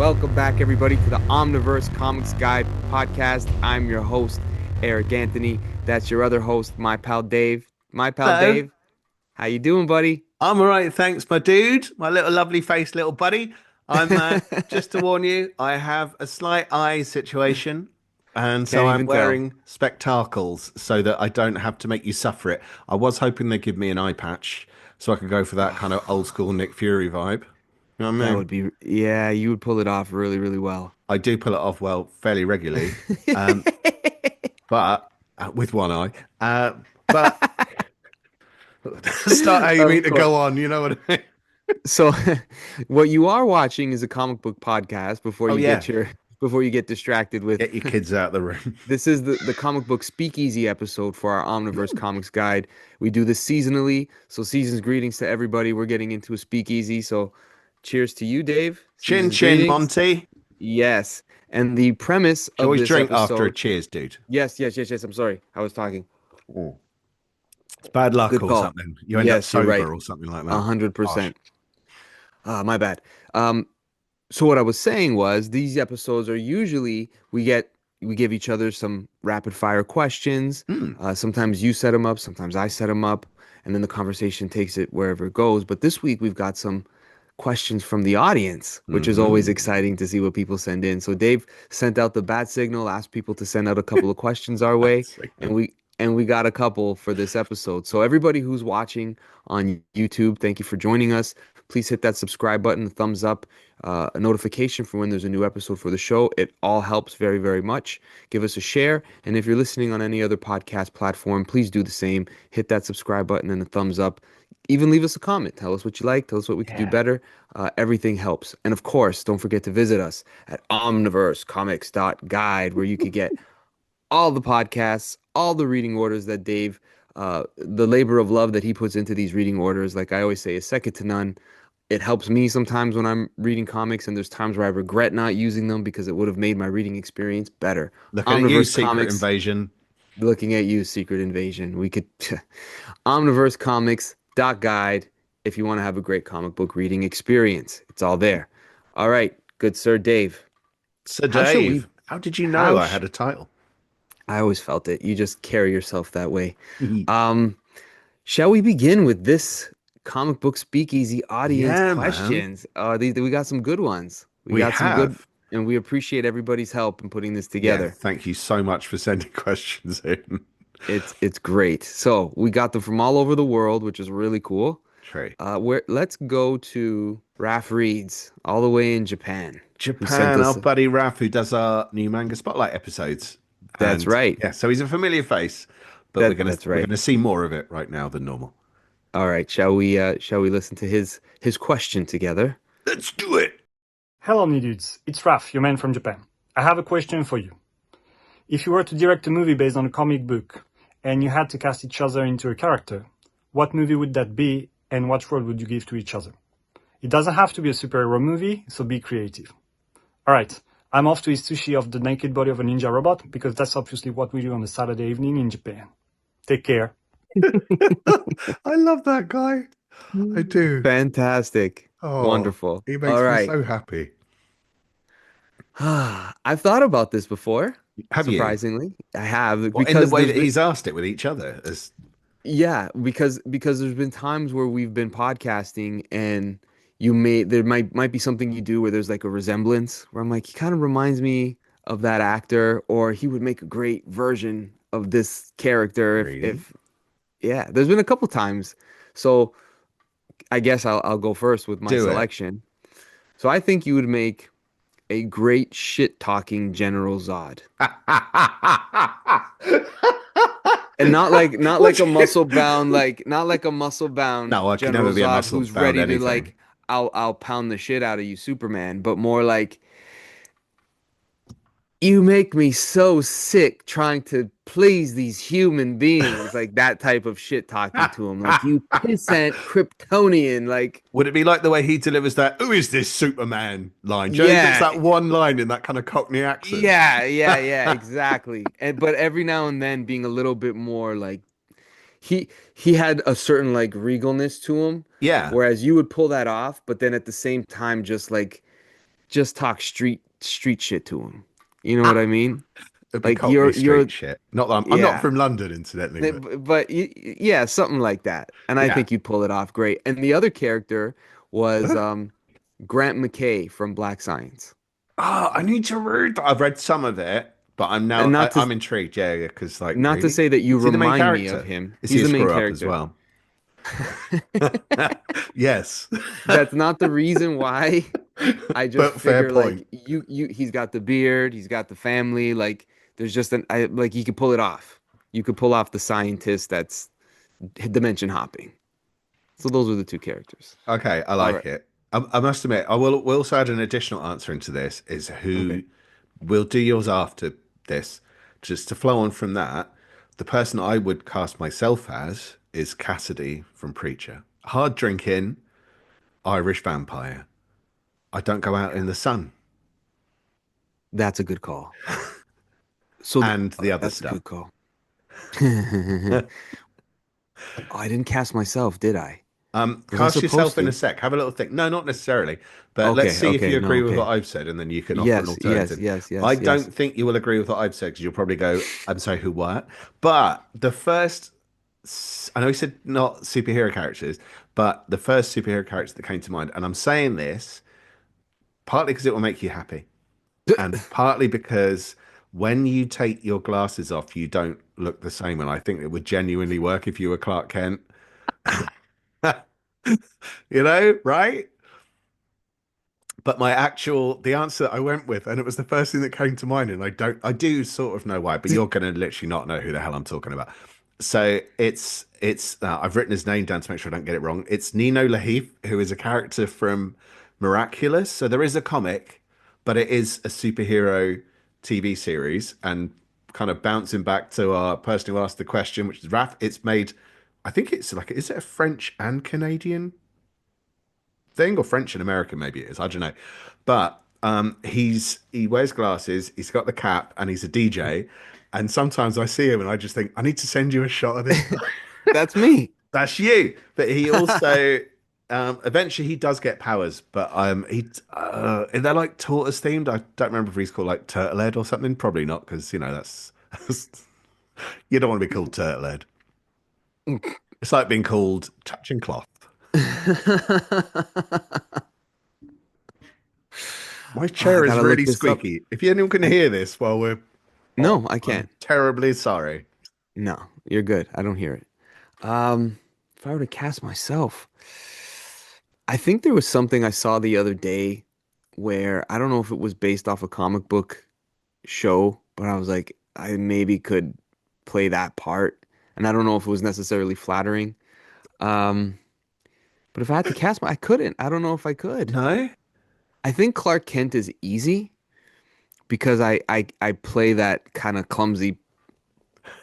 Welcome back, everybody, to the Omniverse Comics Guide podcast. I'm your host, Eric Anthony. That's your other host, my pal Dave. My pal Hello. Dave, how you doing, buddy? I'm all right, thanks, my dude. My little lovely face, little buddy. I'm just to warn you, I have a slight eye situation, and so Can't I'm even tell. wearing spectacles so that I don't have to make you suffer it. I was hoping they'd give me an eye patch so I could go for that kind of old school Nick Fury vibe. You know what I That mean? would be, yeah, you would pull it off really, really well. I do pull it off well fairly regularly, um, but with one eye. But start how you mean Of to course. go on. You know what I mean? So, what you are watching is a comic book podcast Oh yeah, before you get distracted with get your kids out of the room. this is the comic book speakeasy episode for our Omniverse Comics Guide. We do this seasonally, so season's greetings to everybody. We're getting into a speakeasy, so cheers to you, Dave. Chin Season's chin, greetings. Monty. Yes. And the premise You of always this drink after a episode. cheers, dude. Yes. I'm sorry. I was talking. Mm. It's bad luck Good or call. something. You end up Yes, you're right. sober or something like A that. hundred Gosh. percent. Ah, my bad. So what I was saying was these episodes are usually we give each other some rapid fire questions. Mm. Sometimes you set them up, sometimes I set them up, and then the conversation takes it wherever it goes. But this week we've got some questions from the audience, which is always Hmm. exciting to see what people send in. So Dave sent out the bat signal, asked people to send out a couple of questions our way, and we got a couple for this episode. So everybody who's watching on YouTube, thank you for joining us. Please hit that subscribe button, thumbs up, a notification for when there's a new episode for the show. It all helps very, very much. Give us a share. And if you're listening on any other podcast platform, please do the same. Hit that subscribe button and a thumbs up. Even leave us a comment. Tell us what you like. Tell us what we could do Yeah. better. Everything helps. And of course, don't forget to visit us at omniversecomics.guide, where you could get all the podcasts, all the reading orders that Dave, the labor of love that he puts into these reading orders, like I always say, is second to none. It helps me sometimes when I'm reading comics, and there's times where I regret not using them because it would have made my reading experience better. Looking at you, Omniverse Secret Comics, Invasion. looking at you, Secret Invasion. We could omniversecomics.guide if you want to have a great comic book reading experience. It's all there. All right, good sir Dave. Sir How shall we? Dave, how did you know How I sh had a title? I always felt it. You just carry yourself that way. Um, shall we begin with this comic book speakeasy audience Yeah, man. questions? We got some good ones. We We got some good, have. and we appreciate everybody's help in putting this Yeah, together. thank you so much for sending questions in. It's great. So we got them from all over the world, which is really cool. True. Where let's go to Raph Reeds, all the way in Japan, who sent Japan, our us. buddy Raph, who does our new manga spotlight episodes. That's And right. yeah, so he's a familiar face, but That's we're right. gonna see more of it right now than normal. All right, shall we listen to his question together? Let's do it. Hello, me dudes. It's Raf, your man from Japan. I have a question for you. If you were to direct a movie based on a comic book and you had to cast each other into a character, what movie would that be and what role would you give to each other? It doesn't have to be a superhero movie, so be creative. Alright, I'm off to eat sushi of the naked body of a ninja robot because that's obviously what we do on a Saturday evening in Japan. Take care. I love that guy. I do. Fantastic. Oh, Wonderful. he All makes me right. so happy. I've thought about this before, Have you? surprisingly. I have Well, in the because way there's that been he's asked it with each other. As yeah, because there's been times where we've been podcasting and there might be something you do where there's like a resemblance where I'm like, he kind of reminds me of that actor, or he would make a great version of this character really? if yeah, there's been a couple times. So I guess I'll go first with my Do it. selection. So I think you would make a great shit talking General Zod. And not What like a do you- muscle bound not like a muscle bound No, I can General never be a Zod muscle who's bound ready to anything. like I'll pound the shit out of you, Superman, but more like you make me so sick trying to please these human beings, like that type of shit talking to him, like you pissant Kryptonian, like Would it be like the way he delivers that, "Who is this Superman?" line? Joe gets yeah, that one line in that kind of Cockney accent. yeah, exactly. And but every now and then being a little bit more like he had a certain like regalness to him, Yeah. whereas you would pull that off, but then at the same time just talk street shit to him. You know what I mean? It'd be Like Cockney you're street shit. Not that I'm not yeah. from London, incidentally, but Yeah, something like that. And I yeah. think you'd pull it off great. And the other character was Grant McKay from Black Science. Oh, I need to read that. I've read some of it, but And I'm intrigued. Yeah, yeah, because like, not to really, say that you is he the main remind me of character? him. Is he He's a the main screw up as character. well? Yes, That's not the reason why. I just but fair figure point. like he's got the beard, he's got the family, like there's just like you could pull it off. You could pull off the scientist that's dimension hopping. So those are the two characters. Okay, I All like right. it. I must admit, will also add an additional answer into this. Is Okay. who will do yours after this? Just to flow on from that, the person I would cast myself as is Cassidy from Preacher. Hard drinking Irish vampire. I don't go out in Yeah. the sun That's a good call. So and the other that's a stuff. good call. Oh, I didn't cast myself, did I? Was I Cast supposed yourself in a to? sec. Have a little think. No, not necessarily. But let's Okay, see if okay, you no, agree with what okay. I've said, and then you can offer an Yes, yes, alternative. yes, I yes, yes. don't think you will agree with what I've said because you'll probably go, I'm sorry, who, what? But the first, I know you said not superhero characters, but the first superhero character that came to mind, and I'm saying this partly because it will make you happy, and partly because when you take your glasses off, you don't look the same. And I think it would genuinely work if you were Clark Kent. Right? But the answer I went with, and it was the first thing that came to mind, and I do sort of know why, but you're going to literally not know who the hell I'm talking about. So I've written his name down to make sure I don't get it wrong. It's Nino Lahif, who is a character from Miraculous. So there is a comic, but it is a superhero TV series, and kind of bouncing back to our person who asked the question, which is Raf. It's made, I think it's like, is it a French and Canadian thing or French and American maybe it is. I don't know. But he wears glasses, he's got the cap and he's a DJ. And sometimes I see him and I just think, I need to send you a shot of this guy. That's me. That's you. But he also eventually he does get powers, but they're like tortoise themed. I don't remember if he's called like Turtlehead or something. Probably not, because that's you don't want to be called Turtlehead. It's like being called touching cloth. My Oh, I chair is gotta look really this up. squeaky. If anyone can hear this while we're No, on, I I'm can't. terribly sorry. No, you're good. I don't hear it. If I were to cast myself, I think there was something I saw the other day where I don't know if it was based off a comic book show, but I was like, I maybe could play that part. And I don't know if it was necessarily flattering. Um, but if I had to I couldn't. I don't know if I could. No, I think Clark Kent is easy because I play that kind of clumsy,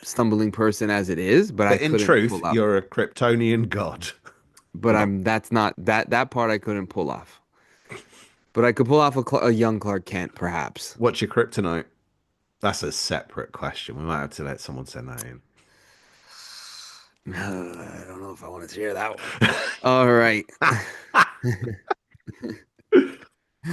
stumbling person as it is, but I but in couldn't truth, pull off. you're a Kryptonian god. But Well, I'm that's not that part I couldn't pull off. But I could pull off a young Clark Kent, perhaps. what's your kryptonite? That's a separate question. We might have to let someone send that in. I don't know if I want to share that one. All right.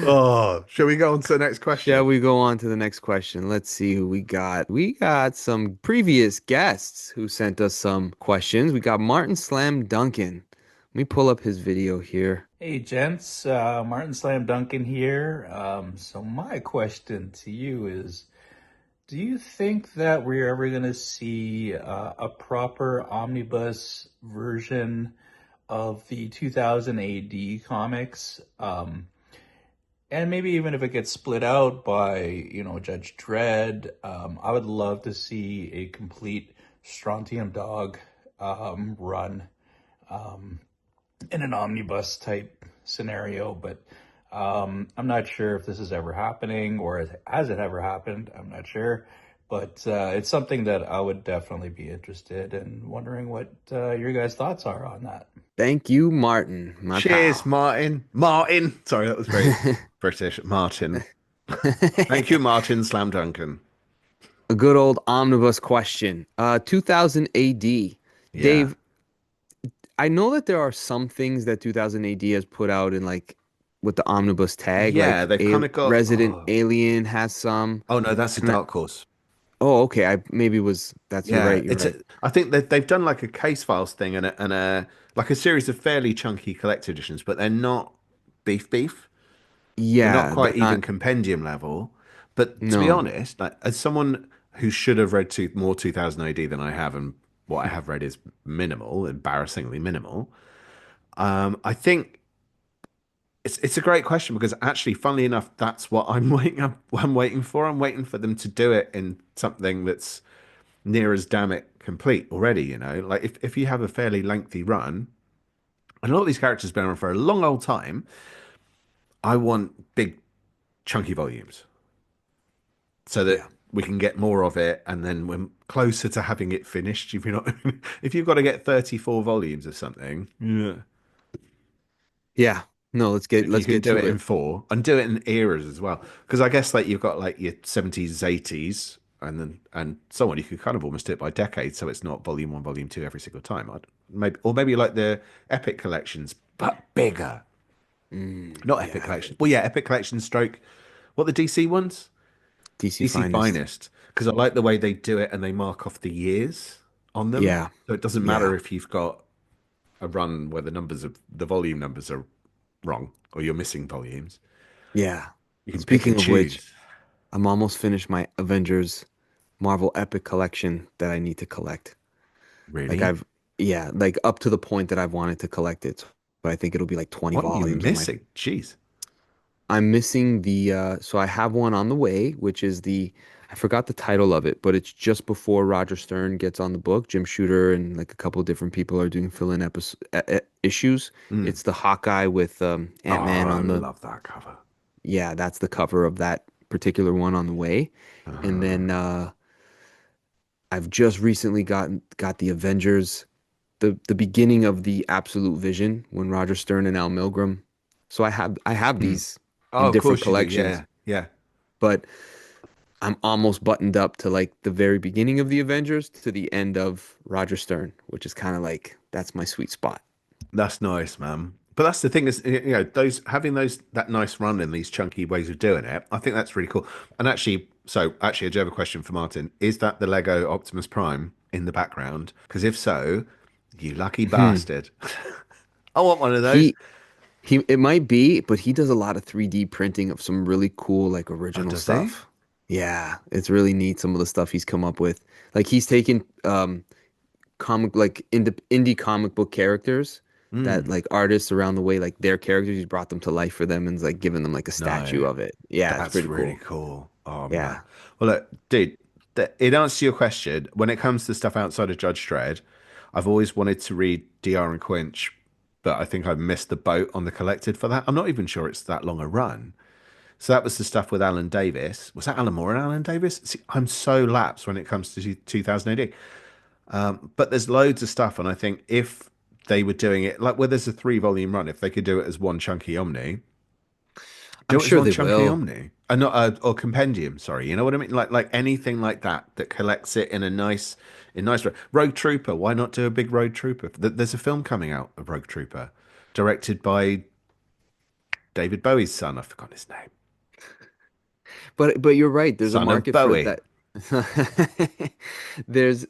Oh, shall we go on to the next Shall question? we go on to the next question? Let's see who we got. We got some previous guests who sent us some questions. We got Martin Slam Duncan. Let me pull up his video here. Hey gents, Martin Slam Duncan here. So my question to you is, do you think that we're ever going to see a proper omnibus version of the 2000 AD comics? And maybe even if it gets split out by, Judge Dredd, I would love to see a complete Strontium Dog run in an omnibus type scenario, but I'm not sure if this is ever happening or has it ever happened. I'm not sure, but it's something that I would definitely be interested in wondering what your guys' thoughts are on that. Thank you, Martin, my Cheers, pal. Martin. Martin. Sorry, that was very British. Martin. Thank you, Martin Slam Duncan. A good old omnibus question. 2000 AD. Yeah. Dave, I know that there are some things that 2000 AD has put out in like with the omnibus tag. Yeah, Like they've kind of got. Resident Alien has some, Oh no, that's a and dark horse. oh, okay, I maybe was that's you're Yeah, right, you're it's. right. I think that they've done like a case files thing and a like a series of fairly chunky collector editions, but they're not beef. They're not Yeah, they're quite even not. compendium level. But to be No, honest, like, as someone who should have read more 2000 AD than I have, and what I have read is minimal, embarrassingly minimal. I think it's a great question because actually, funnily enough, that's what I'm I'm waiting for. I'm waiting for them to do it in something that's near as damn it complete already. Like if you have a fairly lengthy run, and a lot of these characters have been around for a long old time, I want big chunky volumes so yeah, that we can get more of it, and then when closer to having it finished, if you're not, if you've got to get 34 volumes of something, yeah. yeah. No, If you let's can get do to it in it. four and do it in eras as well, because I guess like you've got like your 70s, 80s, and so on. You could kind of almost do it by decade, so it's not volume one, volume two every single time. Maybe like the epic collections, but bigger. Not epic Yeah, collections. Well, yeah, epic collections. Stroke. What the DC ones? DC DC Finest. Finest, because I like the way they do it and they mark off the years on them. Yeah, So it doesn't yeah, matter if you've got a run where the volume numbers are wrong or you're missing volumes. yeah. You can pick Speaking and of which, choose. I'm almost finished my Avengers Marvel Epic collection that I need to collect. Like Really? I've, yeah, like up to the point that I've wanted to collect it, but I think it'll be like 20 What are you volumes. missing? Jeez. I'm missing so I have one on the way, which is I forgot the title of it, but it's just before Roger Stern gets on the book. Jim Shooter and like a couple of different people are doing fill-in issues. Mm. It's the Hawkeye with Oh, Ant-Man I on the, love that cover. yeah, that's the cover of that particular one on the way. And Uh, then I've just recently got the Avengers, the beginning of the Absolute Vision when Roger Stern and Al Milgrom. So I have mm. these Oh, in of different course you do. collections, Yeah, yeah. but I'm almost buttoned up to like the very beginning of the Avengers to the end of Roger Stern, which is kind of like that's my sweet spot. That's nice, man. But that's the thing is, those having those that nice run in these chunky ways of doing it. I think that's really cool. And actually, I do have a question for Martin. Is that the Lego Optimus Prime in the background? Because if so, you lucky Hmm. bastard. I want one of those. He it might be, but he does a lot of 3D printing of some really cool like Oh, original does he? stuff. Yeah, it's really neat some of the stuff he's come up with. Like he's taken indie comic book characters that Mm, like artists around the way like their characters he's brought them to life for them and like given them like a statue no, of it. Yeah, it's that's pretty really cool. cool. Oh man. Yeah. Well, look, dude, in answer to your question, when it comes to stuff outside of Judge Dredd, I've always wanted to read DR and Quinch, but I think I've missed the boat on the collected for that. I'm not even sure it's that long a run. So that was the stuff with Alan Davis. Was that Alan Moore and Alan Davis? See, I'm so lapsed when it comes to 2000 AD. But there's loads of stuff, and I think if they were doing it like where there's a 3 volume run, if they could do it as one chunky Omni, I'm do it as sure one they chunky will. Omni, and not or compendium. Sorry, you know what I mean? Like anything like that that collects it in a nice way. Rogue Trooper. Why not do a big Rogue Trooper? There's a film coming out of Rogue Trooper, directed by David Bowie's son. I've forgotten his name. But you're right. There's a Son of market for Bowie. that. There's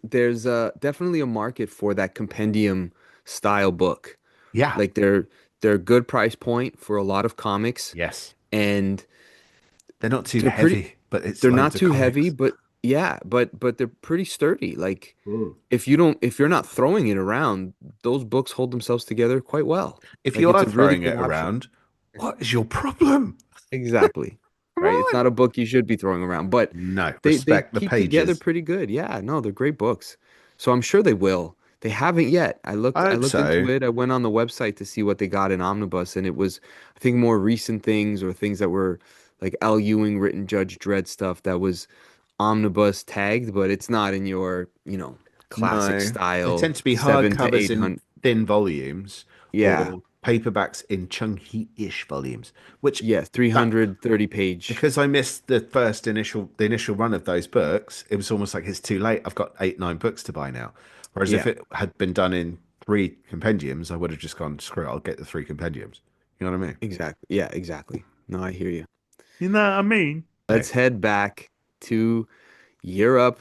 definitely a market for that compendium style book. Yeah. Like they're a good price point for a lot of comics, Yes. and They're not too they're pretty. heavy, but it's They're not loads of too heavy, comics. but yeah, but they're pretty sturdy. Like Mm. if you're not throwing it around, those books hold themselves together quite well. If Like you it's are a really throwing good it option. around, what is your problem? Exactly. Come Right. It's on. not a book you should be throwing around, but No, they respect the keep together pages. pretty good. Yeah, no, they're great books. So I'm sure they will. They haven't yet. I I hope looked into so. it. I went on the website to see what they got in Omnibus, and it was, I think, more recent things or things that were like L. Ewing written Judge Dredd stuff that was Omnibus tagged, but it's not in your, classic No, they style tend to be 7 to hardcovers in 800. thin volumes Yeah. or paperbacks in chunky-ish volumes, which Yeah, that 330 page. because I missed the initial run of those books, it was almost like it's too late. I've got 8, 9 books to buy now. Whereas if Yeah. it had been done in 3 compendiums, I would have just gone, screw it, I'll get the 3 compendiums. You know what I mean? Exactly. Yeah, exactly. No, I hear you. You know what I mean? Let's head back to Europe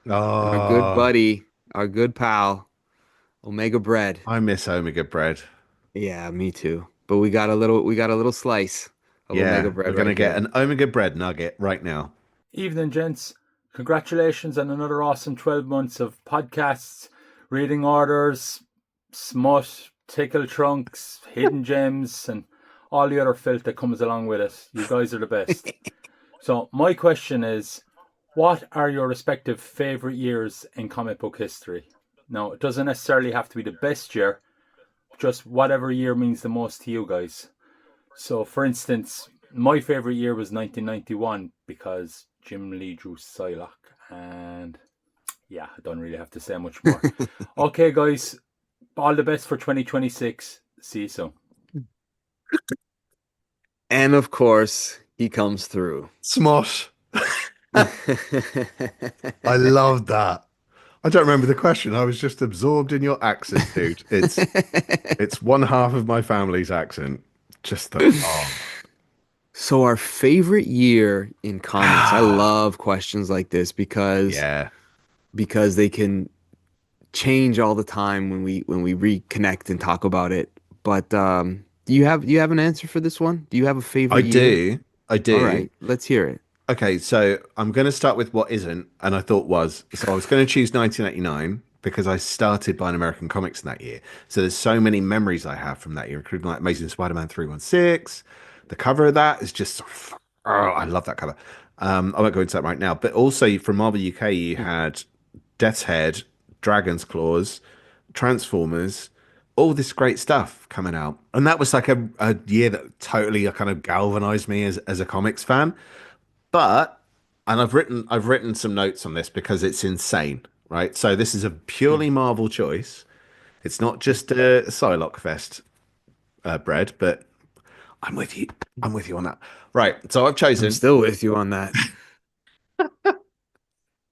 and our good Oh, buddy, our good pal, Omega Bread. I miss Omega bread. Yeah, me too. But we got a little slice of Omega Yeah, we're Bread gonna right get here. an Omega bread nugget right now. Evening, gents. Congratulations on another awesome 12 months of podcasts, reading orders, smut, tickle trunks, hidden gems, and all the other filth that comes along with it. You guys are the best. So, my question is, what are your respective favorite years in comic book history? Now, it doesn't necessarily have to be the best year, just whatever year means the most to you guys. So, for instance, my favorite year was 1991 because Jim Lee drew Psylocke, and yeah, I don't really have to say much more. Okay, guys, all the best for 2026. See you soon. And of course, he comes through. Smosh. I love that. I don't remember the question. I was just absorbed in your accent, dude. It's one half of my family's accent. Just the So our favorite year in comics. I oh. love questions like this because Yeah. because they can change all the time when we reconnect and talk about it. But do you have an answer for this one? Do you have a I favorite year? do. I All do. right, let's hear it. Okay, so I'm going to start with what isn't, and I thought was. So I was going to choose 1989 because I started buying American comics in that year. So there's so many memories I have from that year, including like Amazing Spider-Man 316. The cover of that is just, oh, I love that cover. I won't go into that right now, but also from Marvel UK, you had Death's Head, Dragon's Claws, Transformers, all this great stuff coming out. And that was like a year that totally kind of galvanized me as a comics fan. But and I've written some notes on this because it's insane, right? So this is a purely Marvel choice. It's not just a Psylocke Fest bread, but I'm with you. I'm with you on that. Right. So I've I'm chosen. still with you on that.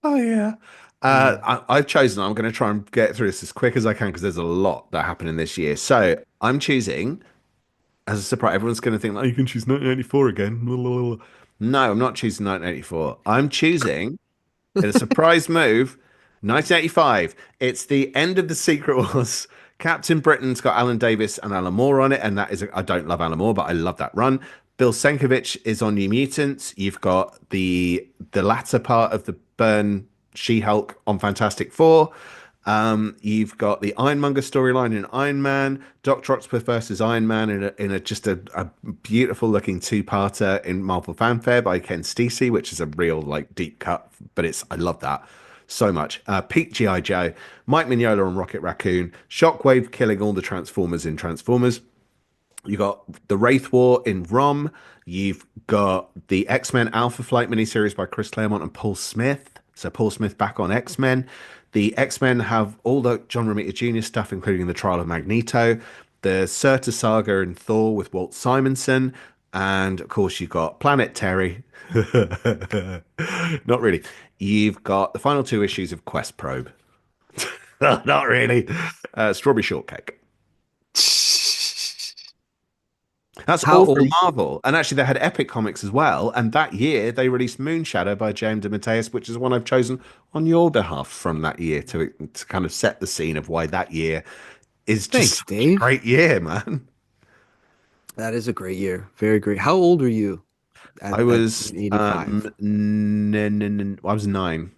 Oh yeah. Mm. I've chosen. I'm going to try and get through this as quick as I can because there's a lot that happened in this year. So I'm choosing as a surprise. Everyone's going to think, oh, you can choose 1984 again. No, I'm not choosing 1984. I'm choosing in a surprise move, 1985. It's the end of the Secret Wars. Captain Britain's got Alan Davis and Alan Moore on it, and that is I don't love Alan Moore, but I love that run. Bill Sienkiewicz is on New Mutants. You've got the latter part of the Byrne She-Hulk on Fantastic Four. You've got the Ironmonger storyline in Iron Man, Dr. Octopus versus Iron Man in a just a beautiful looking two-parter in Marvel Fanfare by Ken Steacy, which is a real like deep cut, but I love that so much. Pete G.I. Joe, Mike Mignola on Rocket Raccoon, Shockwave killing all the Transformers in Transformers. You got the Wraith War in ROM. You've got the X-Men Alpha Flight miniseries by Chris Claremont and Paul Smith. So Paul Smith back on X-Men. The X-Men have all the John Romita Jr. stuff, including the Trial of Magneto, the Surtur Saga and Thor with Walt Simonson, and of course you've got Planet Terry. Not really. You've got the final two issues of Quest Probe. Not really. Strawberry Shortcake. That's How all from old? Marvel. And actually, they had Epic Comics as well. And that year, they released Moonshadow by James DeMatteis, which is one I've chosen on your behalf from that year to kind of set the scene of why that year is just Thanks, such a Dave. great year, man. That is a great year. Very great. How old are you I in was 85? I was 9.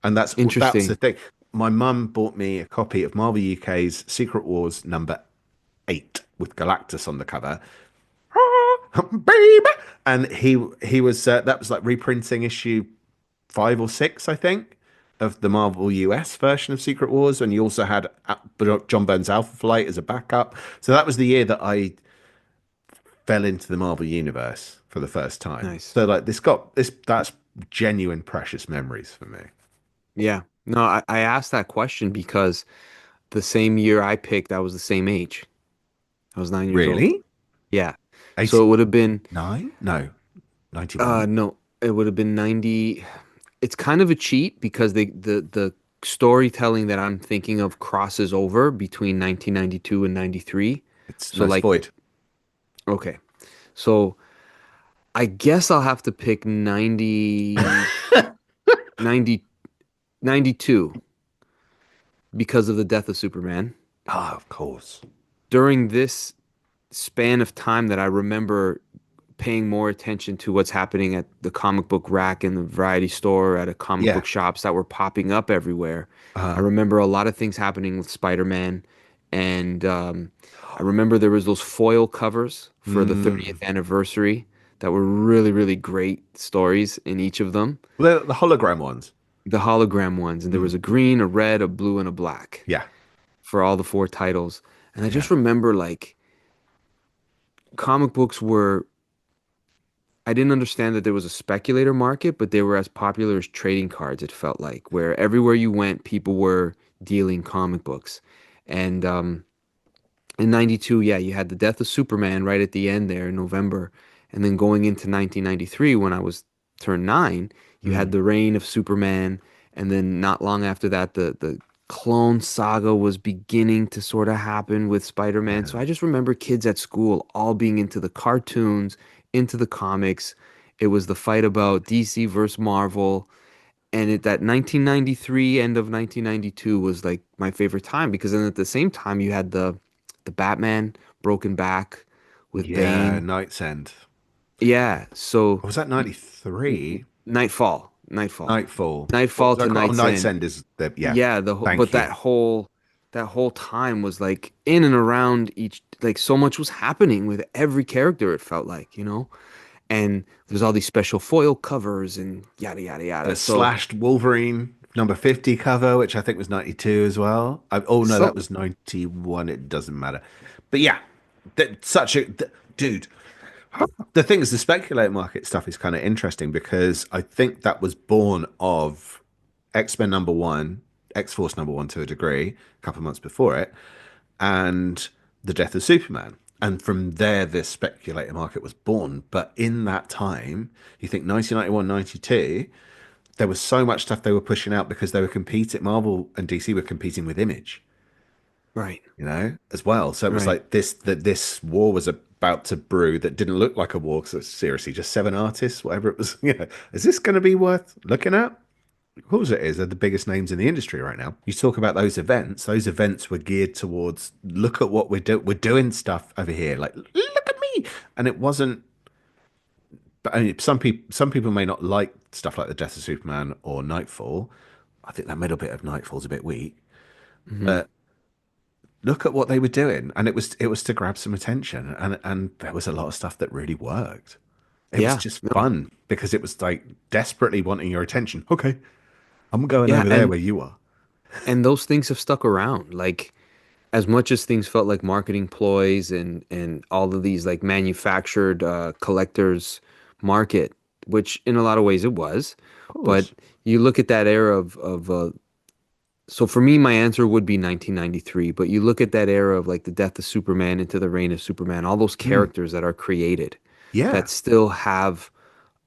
And that's the Interesting. thing. My mum bought me a copy of Marvel UK's Secret Wars number 8 with Galactus on the cover. Baby. And he was that was like reprinting issue 5 or 6, I think, of the Marvel US version of Secret Wars, and you also had John Byrne's Alpha Flight as a backup. So that was the year that I fell into the Marvel universe for the first time. Nice. So like that's genuine precious memories for me. Yeah. No, I asked that question because the same year I picked, I was the same age. I was 9 years old. Really? Yeah. So it would have been 89? No, 91. no, it would have been 90. It's kind of a cheat because the storytelling that I'm thinking of crosses over between 1992 and 93. It's So no, it's like Void. Okay. So I guess I'll have to pick 90, 92 because of the death of Superman. Ah, of course. During this span of time that I remember paying more attention to what's happening at the comic book rack in the variety store, at a comic Yeah. book shops that were popping up everywhere. I Uh, remember a lot of things happening with Spider-Man, and I remember there was those foil covers for the mm. 30th anniversary that were really, really great stories in each of them. The hologram ones. The hologram ones, and there was Mm. a green, a red, a blue, and a black Yeah. for all the four titles. And I Yeah. just remember like comic books were I didn't understand that there was a speculator market, but they were as popular as trading cards, it felt like, where everywhere you went, people were dealing comic books. And in 92, yeah, you had the death of Superman right at the end there in November. And then going into 1993, when I was turned 9, you had Mm. the reign of Superman. And then not long after that, the clone saga was beginning to sort of happen with Spider-Man. So Yeah. I just remember kids at school all being into the cartoons, into the comics. It was the fight about DC versus Marvel. And that 1993, end of 1992 was like my favorite time because then at the same time you had the Batman Broken Back with Yeah. Bane. Night's End. Yeah, so Or was that 93? Nightfall. Nightfall. What was Nightfall that to called? Oh, Night's Night's End. End is the, yeah. Yeah, Thank but you. that whole time was like in and around each like so much was happening with every character it felt like, you know? And there's all these special foil covers and yada yada The yada. So slashed Wolverine number 50 cover, which I think was 92 as well. Oh, no, that so was 91. It doesn't matter. But yeah, that, such a, dude. The thing is, the speculator market stuff is kind of interesting because I think that was born of X-Men number one, X-Force number one to a degree, a couple of months before it, and the death of Superman. And from there, this speculator market was born. But in that time, you think 1991, 92, there was so much stuff they were pushing out because they were competing, Marvel and DC were competing with Image, right, as well. So it was right. like this war was about to brew that didn't look like a war. Because seriously, just 7 artists, whatever it was. Yeah, is this going to be worth looking at? Of course it is. They're the biggest names in the industry right now. You talk about those events. Those events were geared towards look at what we're doing. We're doing stuff over here. Like look at me. And it wasn't. But I mean, some people may not like stuff like the Death of Superman or Nightfall. I think that middle bit of Nightfall's a bit weak. Hmm. But look at what they were doing, and it was to grab some attention, and there was a lot of stuff that really worked. It was Yeah, just no, fun because it was like desperately wanting your attention. Okay, I'm going yeah, over there where you are. and those things have stuck around. Like as much as things felt like marketing ploys and all of these like manufactured collectors market, which in a lot of ways it was, Of but course. you look at that era of so for me my answer would be 1993, but you look at that era of like the death of Superman into the reign of Superman, all those Mm, characters that are created yeah, that still have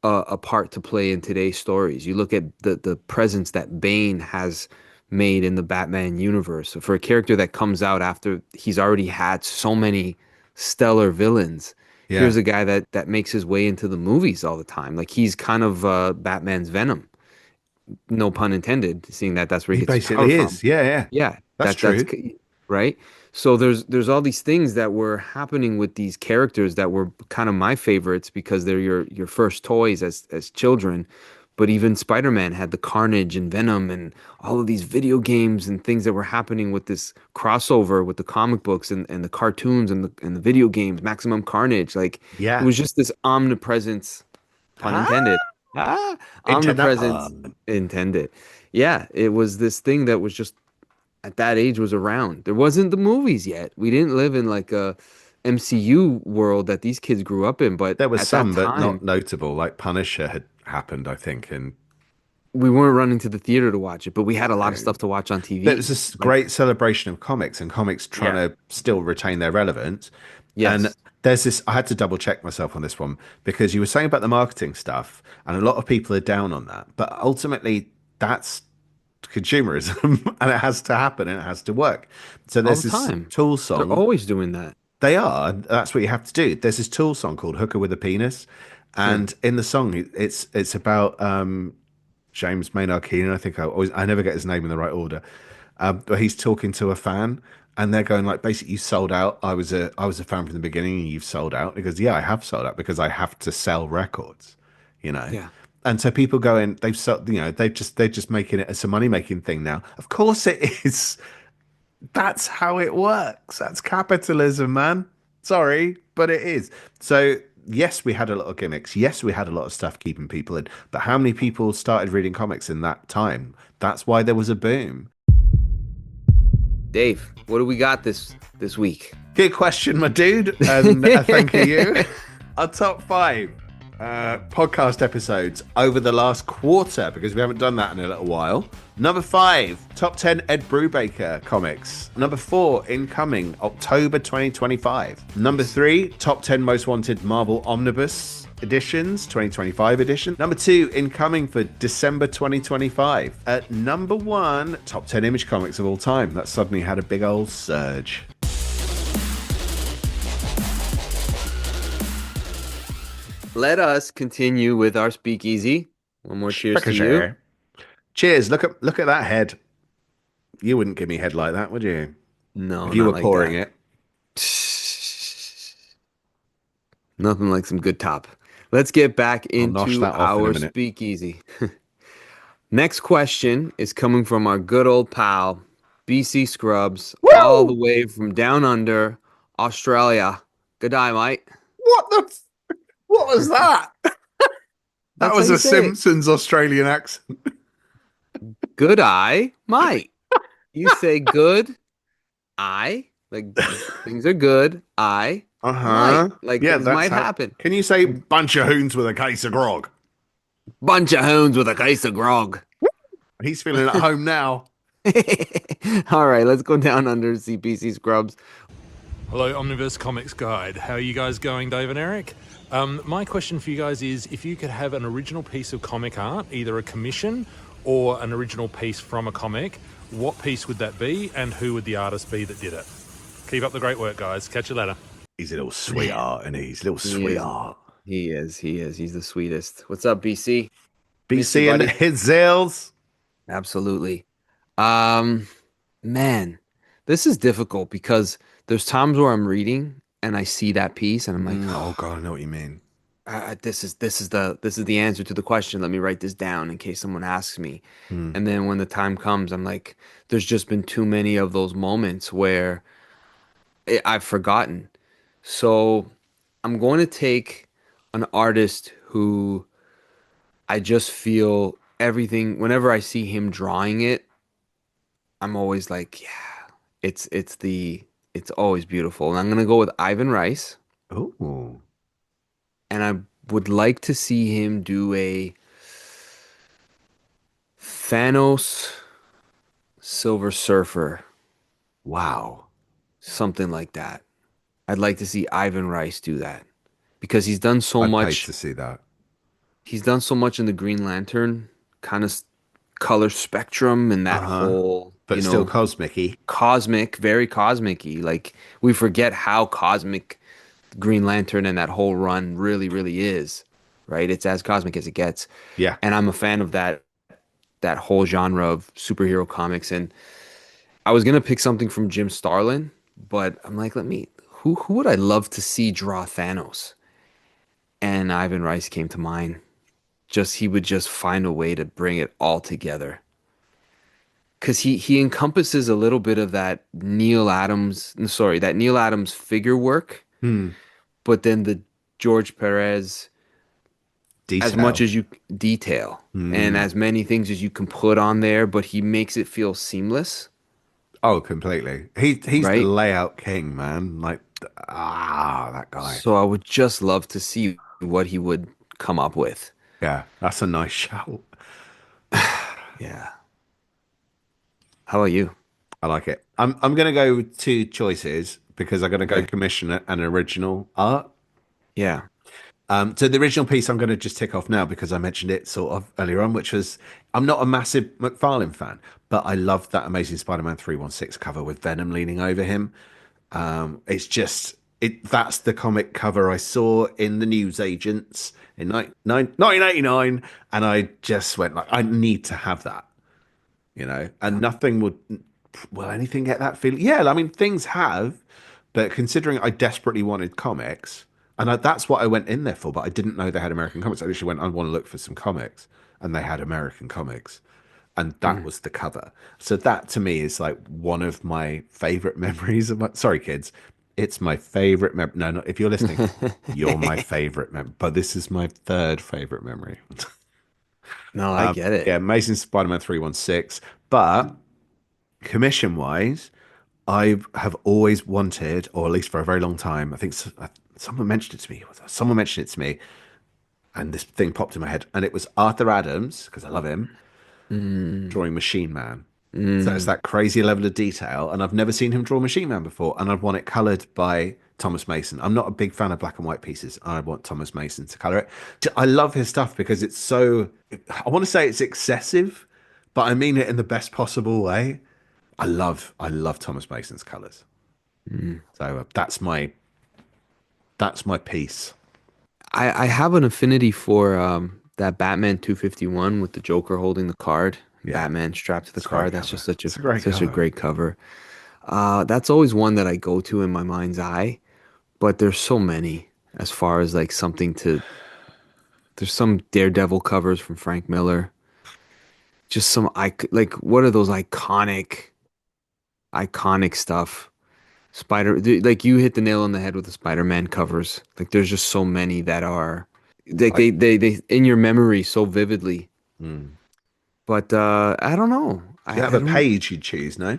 a part to play in today's stories. You look at the presence that Bane has made in the Batman universe. So for a character that comes out after he's already had so many stellar villains, yeah. here's a guy that makes his way into the movies all the time. Like he's kind of Batman's Venom, no pun intended, seeing that that's where he He gets his power basically from. is. Yeah, yeah. Yeah, That's true. right. So there's all these things that were happening with these characters that were kind of my favorites because they're your first toys as children. But even Spider-Man had the Carnage and Venom and all of these video games and things that were happening with this crossover with the comic books and the cartoons and the video games, Maximum Carnage. Like it Yeah. was just this omnipresence, pun Ah, intended. Ah, into that omnipresence pun. intended. Yeah, it was this thing that was just at that age was around. There wasn't the movies yet. We didn't live in like a MCU world that these kids grew up in, but There was at that some, but not time, notable. Like Punisher had happened, I think, and we weren't running to the theater to watch it, but we had a lot of no. stuff to watch on There TV. was this Like, great celebration of comics and comics trying yeah. to still retain their relevance. And Yes. there's this, I had to double check myself on this one because you were saying about the marketing stuff, and a lot of people are down on that. But ultimately, that's consumerism and it has to happen and it has to work. So All there's the this time. Tool They're song. always doing that. They are. And that's what you have to do. There's this Tool song called "Hooker with a Penis," Huh. and in the song, it's about James Maynard Keenan. I think I never get his name in the right order, but he's talking to a fan, and they're going like, basically, you sold out. I was a fan from the beginning, and you've sold out. He goes, yeah, I have sold out because I have to sell records, you know. Yeah. And so people go in, they've sold, they're just making it as a money making thing now. Of course it is. That's how it works. That's capitalism, man. Sorry, but it is. So, yes, we had a lot of gimmicks. Yes, we had a lot of stuff keeping people in. But how many people started reading comics in that time? That's why there was a boom. Dave, what do we got this week? Good question, my dude. And thank you. Our top 5 podcast episodes over the last quarter, because we haven't done that in a little while. Number 5, top 10 Ed Brubaker comics. Number 4, incoming October 2025. Number 3, top 10 most wanted Marvel Omnibus editions, 2025 edition. Number 2, incoming for December 2025. At number 1, top 10 Image comics of all time. That suddenly had a big old surge. Let us continue with our speakeasy. One more cheers to you. Cheers. Look at that head. You wouldn't give me head like that, would you? No, If you not were like pouring that. it. Nothing like some good top. Let's get back I'll nosh into that off in a our minute. speakeasy. Next question is coming from our good old pal, BC Scrubs, all the way from down under Australia. Good day, mate. What was that? That That's was how you a say it. Simpsons Australian accent. Good eye, mate. You say good eye, like things are good. I might, like Yeah, things that's might how. happen. Can you say bunch of hoons with a case of grog? Bunch of hoons with a case of grog. He's feeling at home now. All right, let's go down under CPC Scrubs. Hello, Omniverse Comics Guide. How are you guys going, Dave and Eric? My question for you guys is, if you could have an original piece of comic art, either a commission or an original piece from a comic, what piece would that be, and who would the artist be that did it? Keep up the great work, guys. Catch you later. He's a little sweetheart, and he's a little He is. sweetheart. He is. He's the sweetest. What's up, BC? BC and buddy. his zales. Absolutely. Man, this is difficult because there's times where I'm reading and I see that piece and I'm like, Oh god, I know what you mean. this is the answer to the question. Let me write this down in case someone asks me. And then when the time comes, I'm like, there's just been too many of those moments where I've forgotten. So I'm going to take an artist who I just feel everything, whenever I see him drawing it, I'm always like, yeah, it's always beautiful. And I'm gonna go with Ivan Rice, Oh, and I would like to see him do a Thanos Silver Surfer, wow. something like that. I'd like to see Ivan Rice do that because he's done so I'd pay much. to see that. He's done so much in the Green Lantern kind of color spectrum and that whole, But you still know, cosmic-y. cosmic, very cosmic-y. Like we forget how cosmic Green Lantern and that whole run really, really is, right? It's as cosmic as it gets. Yeah. And I'm a fan of that whole genre of superhero comics. And I was gonna pick something from Jim Starlin, but I'm like, who would I love to see draw Thanos? And Ivan Rice came to mind. He would just find a way to bring it all together. Because he encompasses a little bit of that Neil Adams figure work, but then the George Perez, Detail. as much as you detail and as many things as you can put on there, but he makes it feel seamless. Oh, completely. He's the Right? layout king, man. Like, that guy. So I would just love to see what he would come up with. Yeah, that's a nice shout. Yeah. How about you? I like it. I'm gonna go with 2 choices because I'm gonna go Okay. commission an original art. Yeah. So the original piece I'm going to just tick off now because I mentioned it sort of earlier on, which was I'm not a massive McFarlane fan, but I love that Amazing Spider-Man 316 cover with Venom leaning over him. It's just that's the comic cover I saw in the newsagents in 1989, and I just went like, I need to have that, and nothing would, will anything get that feeling? Yeah, I mean, things have, but considering I desperately wanted comics, and that's what I went in there for, but I didn't know they had American comics. I literally went, I want to look for some comics, and they had American comics, and that was the cover. So that to me is like one of my favorite memories of my. Sorry, kids, it's my favorite memory. No, no, if you're listening, you're my favorite memory, but this is my third favorite memory. No, I get it. Yeah, Amazing Spider-Man 316, but commission wise, I have always wanted, or at least for a very long time, I think someone mentioned it to me. Someone mentioned it to me, and this thing popped in my head, and it was Arthur Adams, because I love him, Mm, drawing Machine Man. So it's mm. that crazy level of detail, and I've never seen him draw Machine Man before, and I'd want it colored by Thomas Mason. I'm not a big fan of black and white pieces. I want Thomas Mason to color it. I love his stuff because it's so, I want to say it's excessive, but I mean it in the best possible way. I love Thomas Mason's colors. So that's my piece. I have an affinity for that Batman 251 with the Joker holding the card, Yeah, Batman strapped to the it's a great card. That's cover. just such a It's a great such a cover. great cover. That's always one that I go to in my mind's eye, but there's so many as far as like something to there's some Daredevil covers from Frank Miller. Just some like what are those iconic stuff? Like you hit the nail on the head with the Spider-Man covers. Like there's just so many that are like I they in your memory so vividly. mm. But I don't know. Do you have I a don't. page you'd choose? No.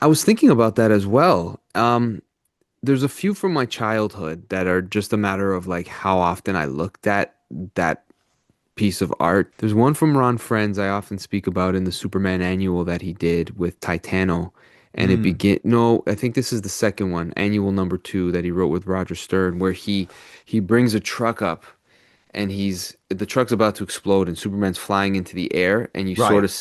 I was thinking about that as well. There's a few from my childhood that are just a matter of like how often I looked at that piece of art. There's one from Ron Frenz I often speak about in the Superman annual that he did with Titano. And it Mm. begin no, I think this is the second one, annual number 2 that he wrote with Roger Stern, where he brings a truck up and the truck's about to explode and Superman's flying into the air and you sort Right. of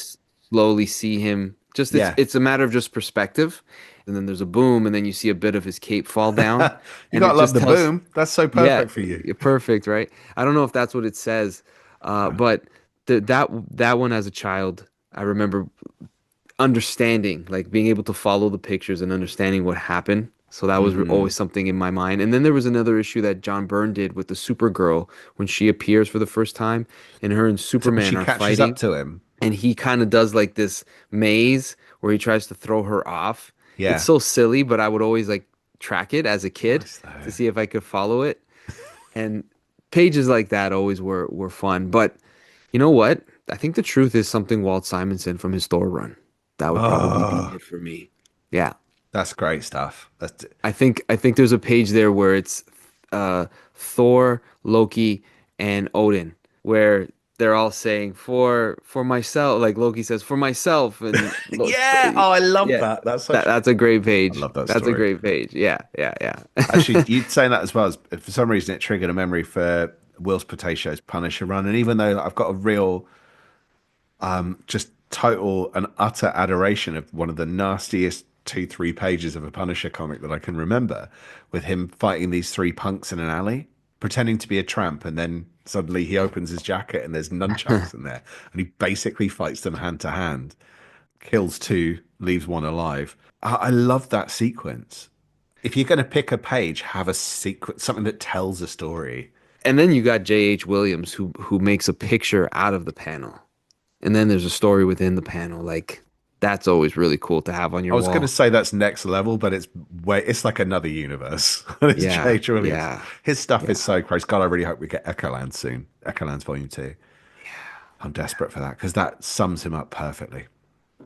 slowly see him just Yeah. it's a matter of just perspective. And then there's a boom and then you see a bit of his cape fall down You and it gotta love just the tells boom. That's so yeah, perfect for you. perfect, right? I don't know if that's what it says, but that one as a child, I remember understanding, like being able to follow the pictures and understanding what happened. So that was Hmm. always something in my mind. And then there was another issue that John Byrne did with the Supergirl when she appears for the first time, and her and So when Superman she are catches up fighting, to him. and he kind of does like this maze where he tries to throw her off. It's Yeah. so silly, but I would always like track it as a kid Nice to though. see if I could follow it. And pages like that always were fun. But you know what? I think the truth is something Walt Simonson from his Thor run. That would probably be Oh, it for me. Yeah. that's great stuff. That's I think there's a page there where it's Thor, Loki, and Odin, where they're all saying for myself, like Loki says for myself, and yeah. Oh, I love yeah, that. That's such. that's a great I page. love that That's a story. great page. Yeah, yeah, yeah. Actually, you'd saying that as well. For some reason, it triggered a memory for Will's Potatoes Punisher run. And even though I've got a real, just total and utter adoration of one of the nastiest 2, 3 pages of a Punisher comic that I can remember, with him fighting these three punks in an alley, pretending to be a tramp, and then suddenly he opens his jacket and there's nunchucks in there, and he basically fights them hand to hand, kills two, leaves one alive. I love that sequence. If you're going to pick a page, have a sequence, something that tells a story. And then you got J.H. Williams who makes a picture out of the panel. And then there's a story within the panel. Like that's always really cool to have on I your was going to wall. say that's next level, but it's like another universe. It's Yeah, J.H. Williams. yeah, His stuff is yeah. so crazy. God, I really hope we get Echoland soon. Echoland's Volume 2. I'm desperate for that because that sums him up perfectly.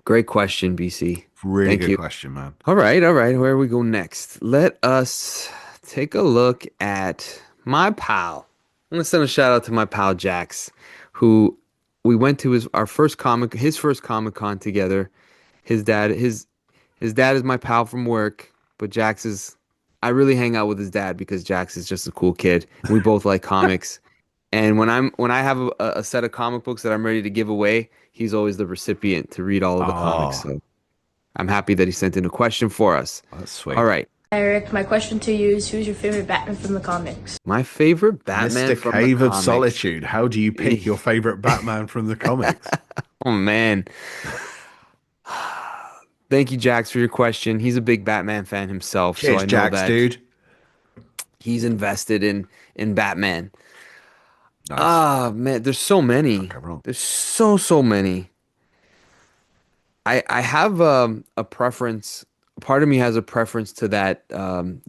Great question, BC. Really Thank good you. question, man. All right, all right. Where we go next? Let us take a look at my pal. I'm gonna send a shout out to my pal Jax, who we went to his first Comic Con together. His dad, his dad is my pal from work, but Jax is. I really hang out with his dad because Jax is just a cool kid. We both like comics, and when I have a set of comic books that I'm ready to give away, he's always the recipient to read all of the comics. Oh, So I'm happy that he sent in a question for us. that's All sweet. right. Eric, my question to you is who's your favorite Batman from the comics? My favorite Batman Mr. from the Cave of comics. Solitude. How do you pick your favorite Batman from the comics? Oh man. Thank you, Jax, for your question. He's a big Batman fan himself, so Cheers, I know Jax, that dude. he's invested in Batman. Nice. Ah, man, there's so many. Can't go wrong. There's so many. I have a preference. Part of me has a preference to that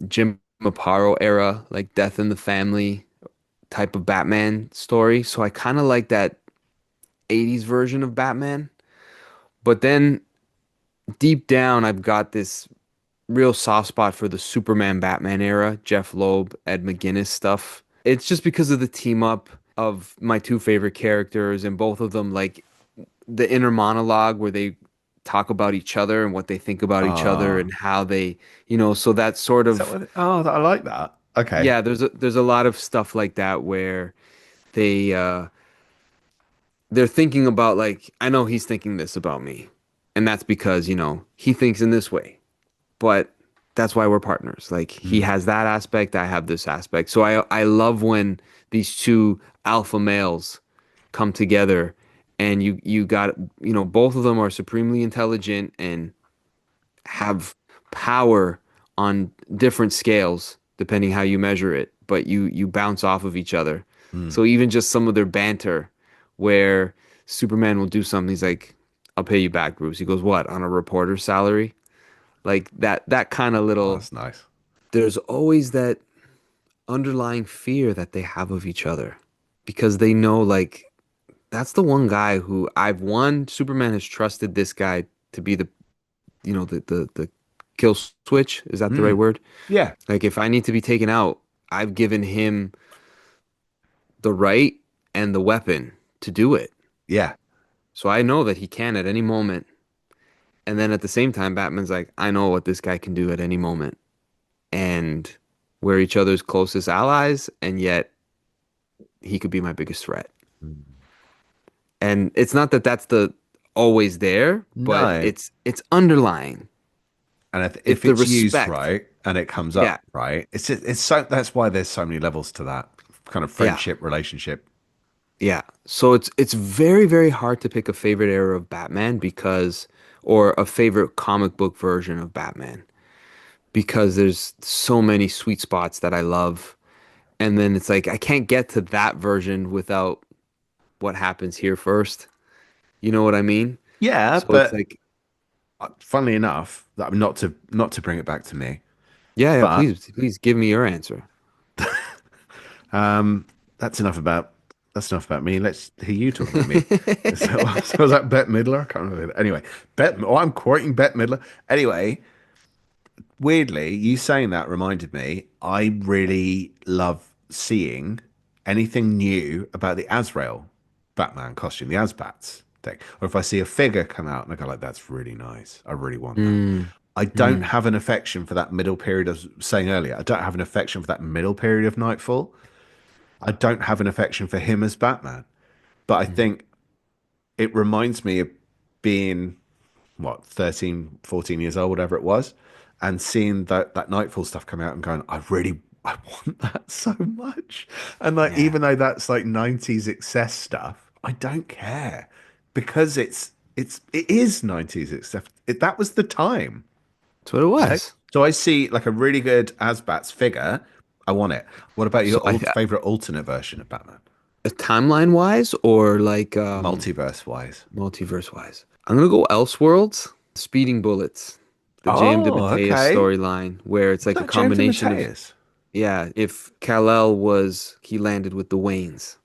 Jim Aparo era, like Death in the Family type of Batman story. So I kind of like that 80s version of Batman. But then deep down, I've got this real soft spot for the Superman Batman era, Jeff Loeb, Ed McGuinness stuff. It's just because of the team up of my two favorite characters, and both of them, like the inner monologue where they talk about each other and what they think about each other Ah, and how they, so that sort is that of, what oh, I like that. Okay. yeah, there's a lot of stuff like that where they they're thinking about, like, I know he's thinking this about me. And that's because, he thinks in this way. But that's why we're partners. Like, he Mm. has that aspect, I have this aspect. So I love when these two alpha males come together and you got, both of them are supremely intelligent and have power on different scales depending how you measure it, but you bounce off of each other. Mm. So even just some of their banter where Superman will do something, he's like, "I'll pay you back, Bruce." He goes, "What? On a reporter's salary?" Like that kind of Oh, little, that's nice. there's always that underlying fear that they have of each other because they know, like, that's the one guy who Superman has trusted this guy to be the kill switch. Is that the right Mm. word? Yeah. Like, if I need to be taken out, I've given him the right and the weapon to do it. Yeah. So I know that he can at any moment. And then at the same time, Batman's like, I know what this guy can do at any moment. And we're each other's closest allies, and yet he could be my biggest threat. Mm. And it's not that that's the always there, but No. it's underlying. And It's if the it's used respect. right and it comes Yeah, up right, it's so that's why there's so many levels to that kind of yeah, friendship relationship. yeah. So it's very, very hard to pick a favorite era of Batman or a favorite comic book version of Batman because there's so many sweet spots that I love. And then it's like I can't get to that version without what happens here first. You know what I mean? Yeah, So it's but like, funnily enough, that not to bring it back to me, yeah, yeah, but please give me your answer. um, that's enough about me. Let's hear you talking about me. So was that Bette Midler? I can't remember. Anyway, I'm quoting Bette Midler. Anyway, weirdly, you saying that reminded me. I really love seeing anything new about the Azrael Batman costume, the Asbats thing. Or if I see a figure come out and I go like, "That's really nice. I really want that." Mm, I don't mm, have an affection for that middle period. As I was saying earlier, I don't have an affection for that middle period of Nightfall. I don't have an affection for him as Batman. But I mm. think it reminds me of being, what, 13, 14 years old, whatever it was, and seeing that Nightfall stuff come out and going, I want that so much. And like, Yeah, even though that's like 90s excess stuff, I don't care because it is 90s excess. That was the time. that's what it You know? was. So I see like a really good Asbats figure. I want it. What about So your old favorite alternate version of Batman? timeline wise or like Multiverse wise. multiverse wise, I'm gonna go Elseworlds, Speeding Bullets, the J.M. Oh, DeMatteis okay. storyline where it's Was like a that James and combination of, Mateus? yeah, if he landed with the Waynes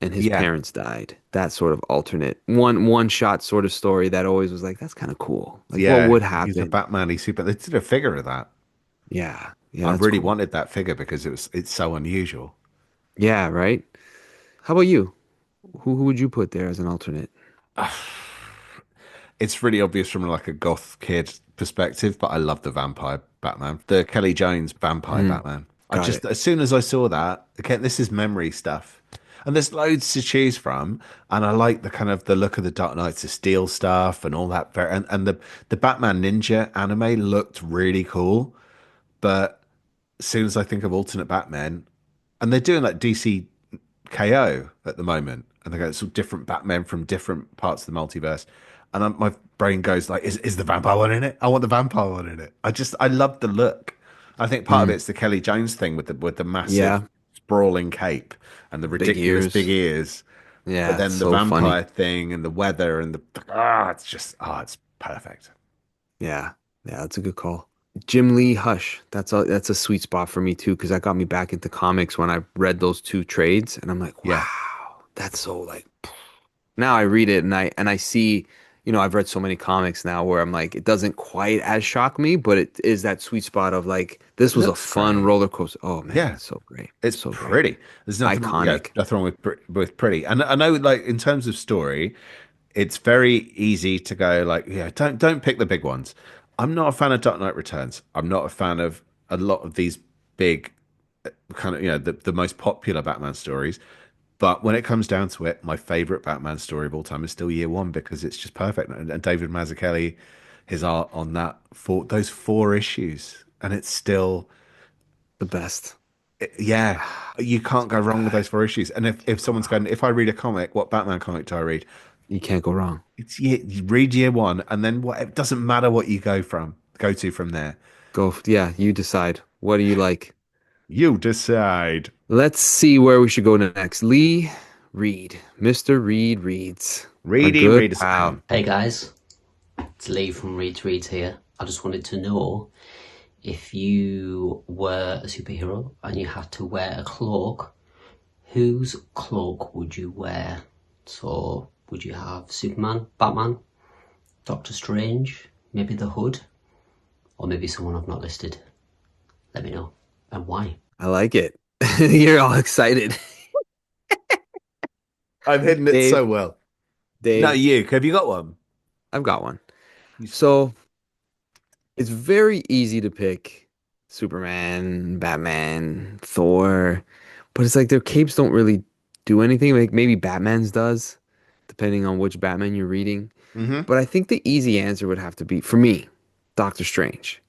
and his Yeah. parents died. That sort of alternate one shot sort of story that always was like, that's kind of cool. Like, what Yeah. would He's a happen? Batman. He's super. They did a figure of that. Yeah, yeah, I that's really cool. wanted that figure because it's so unusual. Yeah, right. How about you? Who would you put there as an alternate? It's really obvious from like a goth kid perspective, but I love the vampire Batman, the Kelly Jones vampire Mm, Batman. I got just it. as soon as I saw that, again, this is memory stuff, and there's loads to choose from, and I like the kind of the look of the Dark Knights of Steel stuff and all that. And the Batman Ninja anime looked really cool, But as soon as I think of alternate Batman, and they're doing like DC KO at the moment, and they go it's all different Batmen from different parts of the multiverse, and my brain goes like, is the vampire one in it? I want the vampire one in it. I love the look. I think part of Mm, it's the Kelly Jones thing with the massive yeah, sprawling cape and the big ridiculous big ears. ears, but Yeah, it's then the so funny. vampire thing and the weather and the it's perfect. Yeah, yeah, that's a good call. Jim Lee Hush. That's a sweet spot for me too, because that got me back into comics when I read those two trades, and I'm like, Yeah, wow, that's so like. Now I read it and I see, I've read so many comics now where I'm like, it doesn't quite as shock me, but it is that sweet spot of like, it this was a looks fun great. roller coaster. Oh man, Yeah, it's so great, it's so great, pretty. There's nothing wrong, yeah, iconic. nothing wrong with with pretty. And I know, like in terms of story, it's very easy to go like, yeah, don't pick the big ones. I'm not a fan of Dark Knight Returns. I'm not a fan of a lot of these big kind of the most popular Batman stories. But when it comes down to it, my favorite Batman story of all time is still Year One because it's just perfect. And David Mazzucchelli, his art on that for those four issues, and it's still The best, yeah, you can't go so wrong with good. those four issues. And if someone's going, if I read a comic, what Batman comic do I read? You can't go wrong. It's you read Year One, and then what? It doesn't matter what you go to from there. Yeah, you decide. What do you like? You decide. Let's see where we should go next. Lee Reed, Mr. Reed reads, our Reedy good readers. pal. Hey guys, it's Lee from Read to Read here. I just wanted to know if you were a superhero and you had to wear a cloak, whose cloak would you wear? So, would you have Superman, Batman, Doctor Strange, maybe the Hood, or maybe someone I've not listed? Let me know. And why? I like it. You're all excited. I've hidden it Dave, so well. No, Dave, you. Have you got one? I've got one. You- So it's very easy to pick Superman, Batman, Thor, but it's like their capes don't really do anything. Like maybe Batman's does, depending on which Batman you're reading. Mm-hmm. But I think the easy answer would have to be, for me, Doctor Strange.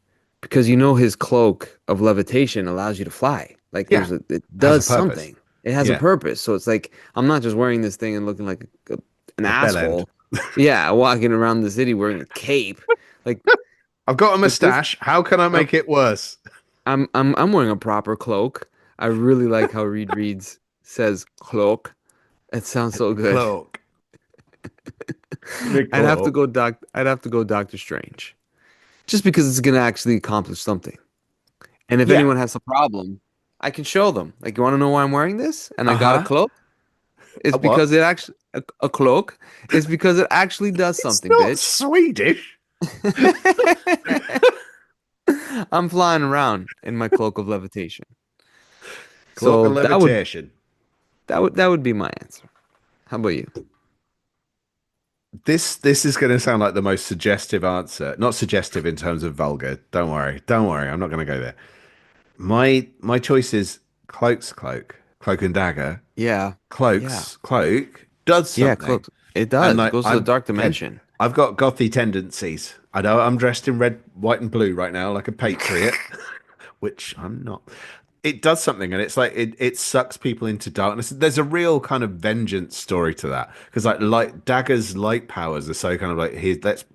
Because his cloak of levitation allows you to fly. Like Yeah, it has a does purpose. something. It has a Yeah, purpose. So it's like I'm not just wearing this thing and looking like an a bell end. asshole. Yeah, walking around the city wearing a cape. Like I've got a this mustache. How can I I'm make it worse? I'm wearing a proper cloak. I really like how Reed Reads says cloak. It sounds so good. Cloak. Big cloak. I'd have to go Doctor Strange. Just because it's gonna actually accomplish something. And if Yeah. anyone has a problem, I can show them. Like, you want to know why I'm wearing this? And I got a Uh-huh. cloak. It's A what? because it actually a cloak. It's because it actually does It's something, not bitch. Swedish. I'm flying around in my cloak of levitation. Cloak So and levitation. that would be my answer. How about you? This is going to sound like the most suggestive answer. Not suggestive in terms of vulgar. Don't worry. Don't worry. I'm not going to go there. My choice is cloak and dagger. Yeah. Yeah. Cloak does Yeah, something. cloak. It And does. It like goes to the dark dimension. I've got gothy tendencies. I know I'm dressed in red, white, and blue right now, like a patriot, which I'm not. It does something, and it's like it sucks people into darkness. There's a real kind of vengeance story to that because like light daggers, light powers are so kind of like here. Let's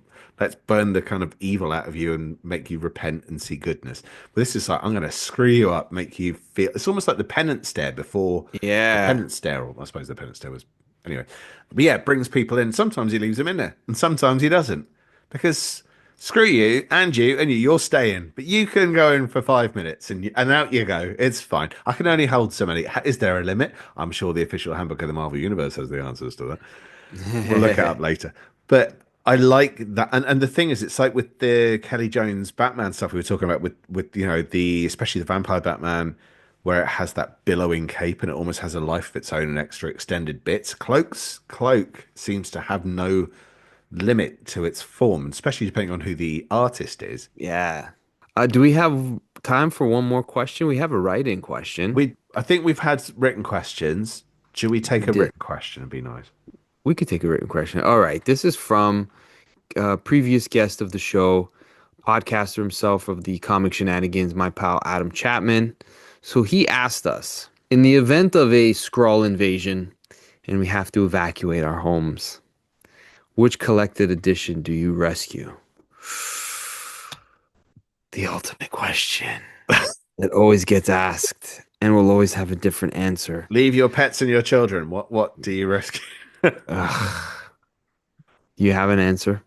burn the kind of evil out of you and make you repent and see goodness. But this is like I'm going to screw you up, make you feel. It's almost like the penance stare before the Yeah. penance stare. Or I suppose the penance stare was anyway. But yeah, it brings people in. Sometimes he leaves them in there, and sometimes he doesn't because screw you and you're staying. But you can go in for 5 minutes and out you go. It's fine. I can only hold so many. Is there a limit? I'm sure the official handbook of the Marvel Universe has the answers to that. We'll look it up later. But I like that, and the thing is, it's like with the Kelly Jones Batman stuff we were talking about with the especially the Vampire Batman, where it has that billowing cape and it almost has a life of its own and extra extended bits. Cloak seems to have no limit to its form, especially depending on who the artist is. Yeah. Do we have time for one more question? We have a write-in question. I think we've had written questions. Should we take We a did. written question? It'd be nice. We could take a written question. All right. This is from previous guest of the show, podcaster himself of the Comic Shenanigans, my pal Adam Chapman. So he asked us, in the event of a Skrull invasion and we have to evacuate our homes, which collected edition do you rescue? The ultimate question that always gets asked and will always have a different answer. Leave your pets and your children. What do you rescue? You have an answer?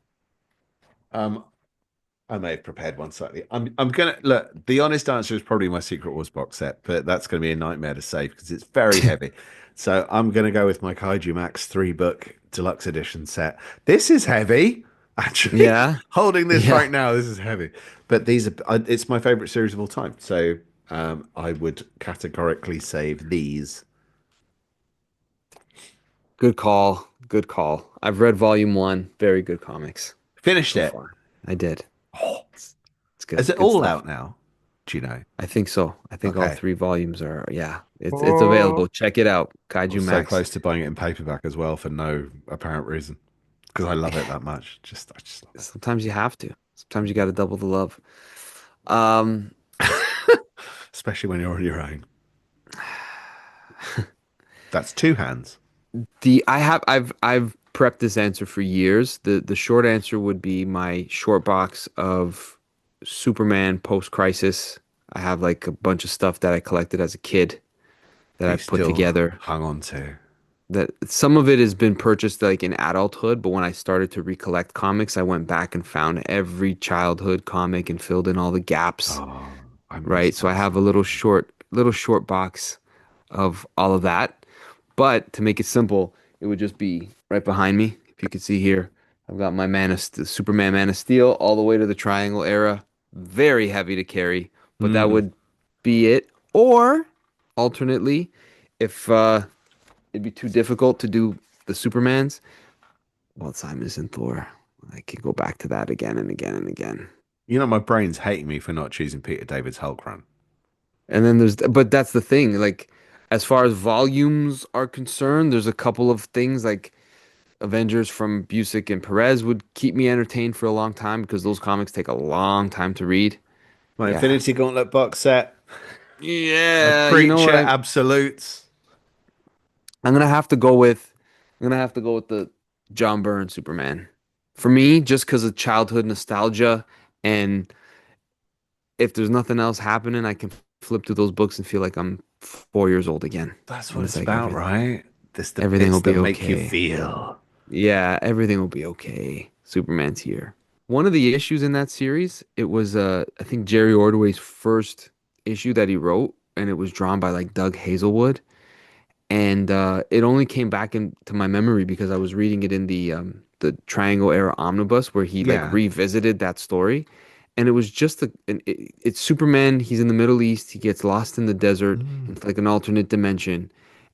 I may have prepared one slightly. I'm gonna look. The honest answer is probably my Secret Wars box set, but that's gonna be a nightmare to save because it's very heavy. So I'm gonna go with my Kaiju Max 3-book deluxe edition set. This is heavy, actually. Yeah. Holding this right now, this is heavy. But these are it's my favorite series of all time. So I would categorically save these. Good call. Good call. I've read volume 1. Very good comics. Finished it. Far. I did. Oh, it's good. Is it good all stuff. out now? Do you know? I think so. I think all Okay. 3 volumes are. Yeah, it's available. Check it out. Kaiju I'm so Max. close to buying it in paperback as well for no apparent reason because I love it that much. I just love it. Sometimes you have to. Sometimes you got to double the love. Especially when you're on your own. That's 2 hands. I've prepped this answer for years. The short answer would be my short box of Superman post-crisis. I have like a bunch of stuff that I collected as a kid that I put together. Hung on to. That some of it has been purchased like in adulthood, but when I started to recollect comics, I went back and found every childhood comic and filled in all the gaps. Oh, right? So I have a little short box of all of that. But to make it simple, it would just be right behind me. If you could see here, I've got my Superman Man of Steel all the way to the Triangle era. Very heavy to carry, but that would be it. Or alternately, if it'd be too difficult to do the Supermans, well, Simon's and Thor. I could go back to that again and again and again. You know, my brain's hating me for not choosing Peter David's Hulk run. And then but that's the thing. Like, as far as volumes are concerned, there's a couple of things like Avengers from Busiek and Perez would keep me entertained for a long time because those comics take a long time to read. My Infinity Gauntlet box set. Yeah, Preacher, you know what? Absolutes. I'm gonna have to go with the John Byrne Superman. For me, just because of childhood nostalgia, and if there's nothing else happening, I can flip through those books and feel like I'm 4 years old again. That's what it's about, right? Everything will be okay. Make you feel. Yeah, everything will be okay. Superman's here. One of the issues in that series, it was I think Jerry Ordway's first issue that he wrote, and it was drawn by like Doug Hazelwood. And it only came back into my memory because I was reading it in the Triangle Era Omnibus where he like revisited that story. And it was just it's Superman. He's in the Middle East. He gets lost in the desert. It's like an alternate dimension.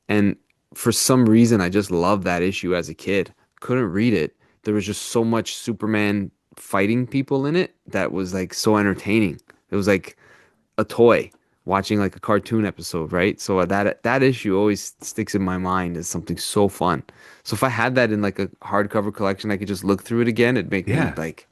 And for some reason, I just loved that issue as a kid. Couldn't read it. There was just so much Superman fighting people in it that was like so entertaining. It was like a toy watching like a cartoon episode, right? So that issue always sticks in my mind as something so fun. So if I had that in like a hardcover collection, I could just look through it again. It'd make me like,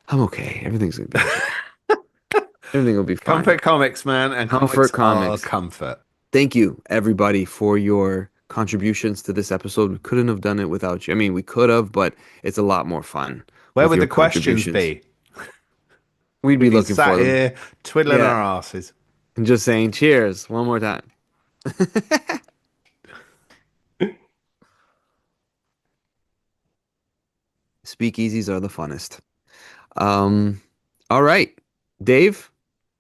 I'm okay. Everything's gonna be okay. Everything will be fine. Comfort comics, man, and comfort comics. Comfort. Thank you, everybody, for your contributions to this episode. We couldn't have done it without you. I mean, we could have, but it's a lot more fun. Where would the questions be? We'd be looking for them. Here, twiddling our asses. And just saying cheers one more time. Speakeasies are the funnest. All right, Dave.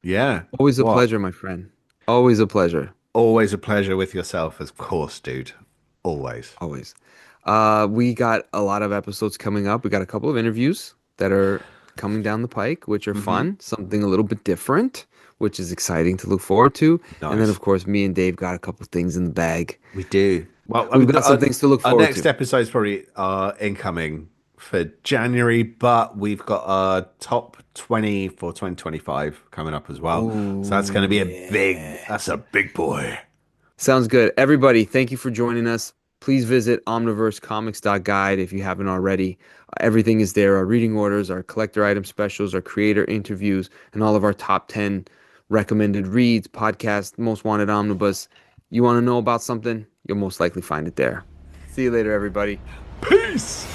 Yeah. Always a pleasure, my friend. Always a pleasure. Always a pleasure with yourself, of course, dude. Always. Always. We got a lot of episodes coming up. We got a couple of interviews that are coming down the pike, which are fun. Something a little bit different, which is exciting to look forward to. Nice. And then, of course, me and Dave got a couple of things in the bag. We do. Well, we've got some things to look forward to. Our next episode's probably incoming for January, but we've got our top 20 for 2025 coming up as well. So that's going to be that's a big boy. Sounds good. Everybody, thank you for joining us. please visit omniversecomics.guide if you haven't already. Everything is there. Our reading orders, our collector item specials, our creator interviews, and all of our top 10 recommended reads, podcasts, most wanted omnibus. You want to know about something? You'll most likely find it there. See you later, everybody. Peace.